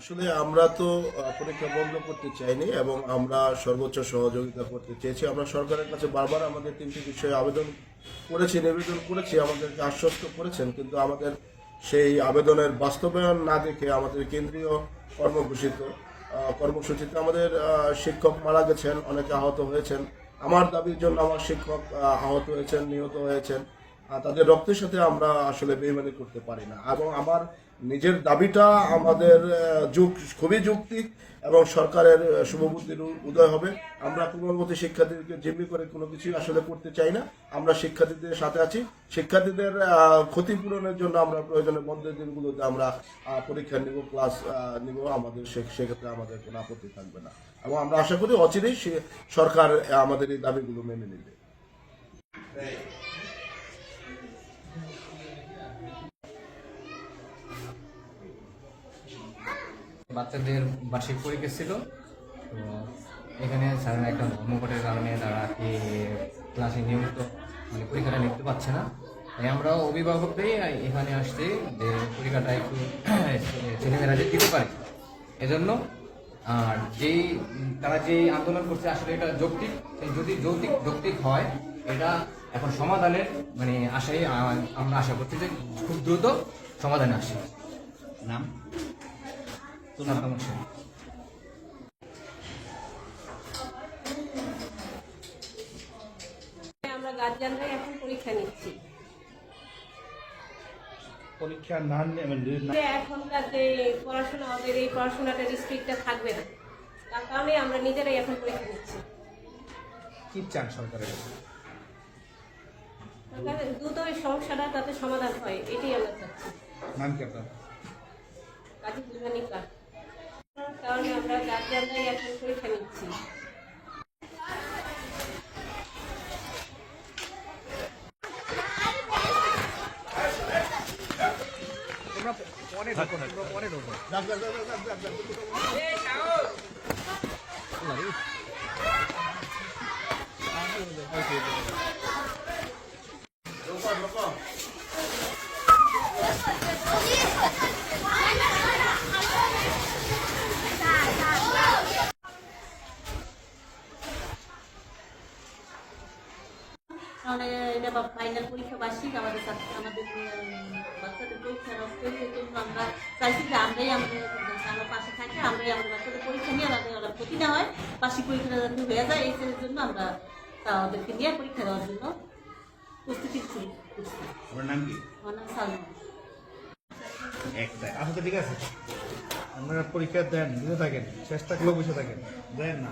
আসলে আমরা তো পরীক্ষা বন্ধ করতে চাইনি এবং আমরা সর্বোচ্চ সহযোগিতা করতে চেয়েছি। আমরা সরকারের কাছে বারবার আমাদের 3টি বিষয়ে আবেদন নিবেদন করেছি, আমাদেরকে আশ্বস্ত করেছেন, কিন্তু আমাদের সেই আবেদনের বাস্তবায়ন না দেখে আমাদের কেন্দ্রীয় কর্মসূচিতে আমাদের শিক্ষক মারা গেছেন, অনেকে আহত হয়েছেন। আমার দাবির জন্য আমার শিক্ষক আহত হয়েছেন, নিহত হয়েছেন। তাদের রক্তের সাথে আমরা আসলে বেইমানি করতে পারি না। এবং আমার নিজের দাবিটা আমাদের খুবই যৌক্তিক এবং সরকারের শুভবুদ্ধির উদয় হবে। আমরা কোমলমতি শিক্ষার্থীদেরকে জিম্মি করে কোনো কিছুই আসলে করতে চাই না। আমরা শিক্ষার্থীদের সাথে আছি। শিক্ষার্থীদের ক্ষতিপূরণের জন্য আমরা প্রয়োজনে বন্ধের দিনগুলোতে আমরা পরীক্ষা নিব, ক্লাস নিব, আমাদের সেক্ষেত্রে আমাদের কোনো আপত্তি থাকবে না। এবং আমরা আশা করি অচিরেই সরকার আমাদের এই দাবিগুলো মেনে নেবে। বাচ্চাদের বার্ষিক পরীক্ষা ছিল, তো এখানে স্যারের একটা ধর্মঘটের কারণে তারা কি ক্লাসে নিয়মিত পরীক্ষাটা লিখতে পারছে না। তাই আমরা অভিভাবকরাই এখানে আসছি যে পরীক্ষাটা একটু ছেলেমেয়েরা যে দিতে পারে এজন্য। আর তারা যেই আন্দোলন করছে আসলে এটা যৌক্তিক, যদি যৌক্তিক হয় এটা এখন সমাধানের আশাই আমরা আশা করছি যে খুব দ্রুত সমাধানে আসে। নাম আমরা গার্জিয়ানরাই এখন পরীক্ষা নিচ্ছি। পরীক্ষা না এখনকার যে পড়াশোনা, আমাদের এই পড়াশোনাটা রিস্ট্রিক্টটা থাকবে না, তার কারণে আমরা নিজেরাই এখন পরীক্ষা নিচ্ছি। কি চান সরকারের? দ্রুত এই সমস্যাটা যাতে সমাধান হয় এটাই আমরা চাচ্ছি। নাম কি আপনার? কাজী বুঝানিকা কারণে আমরা গার্জিয়ানরাই এখন পরীক্ষা নিচ্ছি। এটা ফাইনাল পরীক্ষা বার্ষিক আমাদের বাচ্চাদের পরীক্ষা নষ্ট হয়ে জন্য আমরা চাইছি যে আমরাই আমাদের পাশে থাকি, আমরাই আমাদের বাচ্চাদের পরীক্ষা নিয়ে আমাদের ক্ষতি না হয়, বার্ষিক পরীক্ষাটা যাতে হয়ে যায় এই জন্য আমরা ওদেরকে নিয়ে পরীক্ষা দেওয়ার জন্য প্রস্তুতি করছি। আপনার নাম কি? আমার নাম সালমান। আচ্ছা ঠিক আছে, আপনারা পরীক্ষা দেন, বুঝে থাকেন, চেষ্টা করলেও বুঝে থাকেন, দেন না।